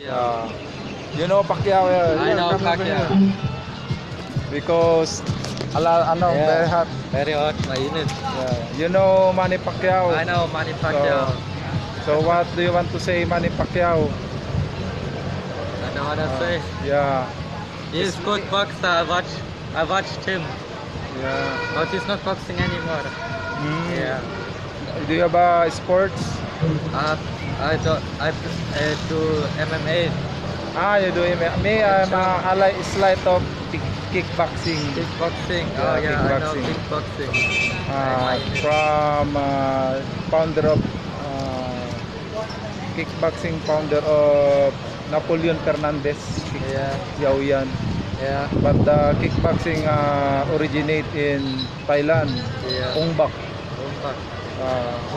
Yeah. You know Pacquiao? I know come over Pacquiao. here. Because very hot. Very hot, mainit. Yeah. You know Manny Pacquiao? I know Manny Pacquiao. So what do you want to say, Manny Pacquiao? I don't wanna say. Yeah. He's good boxer. I watched him, Yeah. but he's not boxing anymore. Mm. Yeah. Do you have sports? I don't. Do MMA. You do me. I like slight of kickboxing. Kickboxing. Yeah, Oh yeah, I know kickboxing. kickboxing. From founder of kickboxing, founder of Napoleon Fernandez. Yeah. Yao yan. Yeah. But the kickboxing originate in Thailand. Yeah. Ong Bak. Umpak.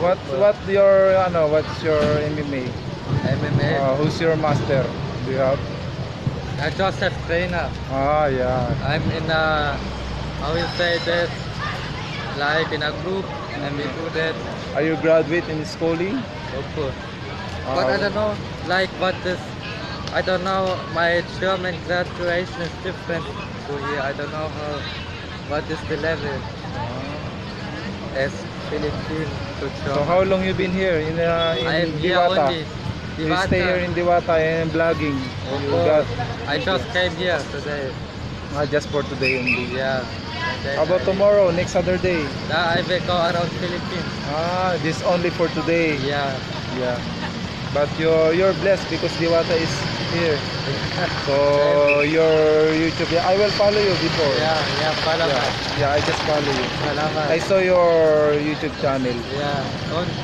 What's your MMA? MMA. Who's your master? Do you have? I just have trainer. Yeah. I'm in a, how you say that, like in a group, and we do that. Are you graduate in schooling? Of course. But I don't know, like what is, I don't know, my German graduation is different to here. I don't know what is the level as Philippine to So German. how long you been here in I am here Diwata? only. You stay here in Diwata and blogging. Of You course. got I just came here today. just for today only. Yeah. And then How about tomorrow, next Saturday? I will go around Philippines. This only for today. Yeah. Yeah. But you're blessed because Diwata is here. So your YouTube, I will follow you before. Yeah, follow me. Yeah, I just follow you. Salamat. I saw your YouTube channel. Yeah,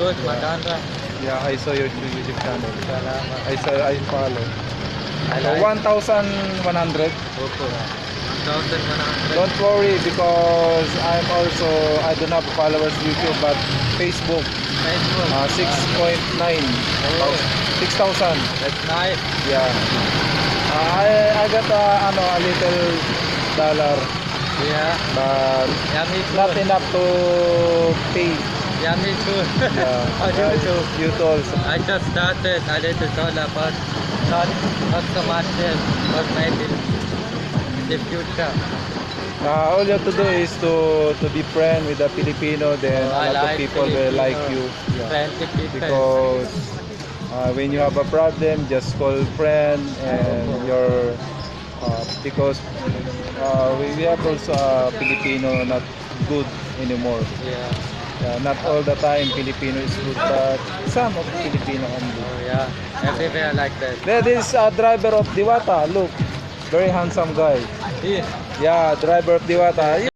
good, maganda. Yeah, I saw your YouTube channel. Salamat. I follow. I So like 1,100. Opo. 1,100. Don't worry because I don't have followers YouTube but Facebook Facebook. 6.9 Oh. 6,000. That's nice. Yeah. I got a little dollar Yeah. but Yeah, me too. not enough to pay. Yeah, me too. Yeah. How do you do? You too also. I just started a little dollar, but not so much yet. But maybe in the future. All you have to do is to be friend with the Filipino, then Oh, a lot of people will like you. Yeah. Friendly people. Because when you have a problem, just call friend and your because we have also Filipino not good anymore. Yeah. Not all the time Filipino is good, but some of Filipino can do. Oh yeah. Everywhere like that. There is a driver of Diwata. Look, very handsome guy. Yeah. Yeah, driver of Diwata.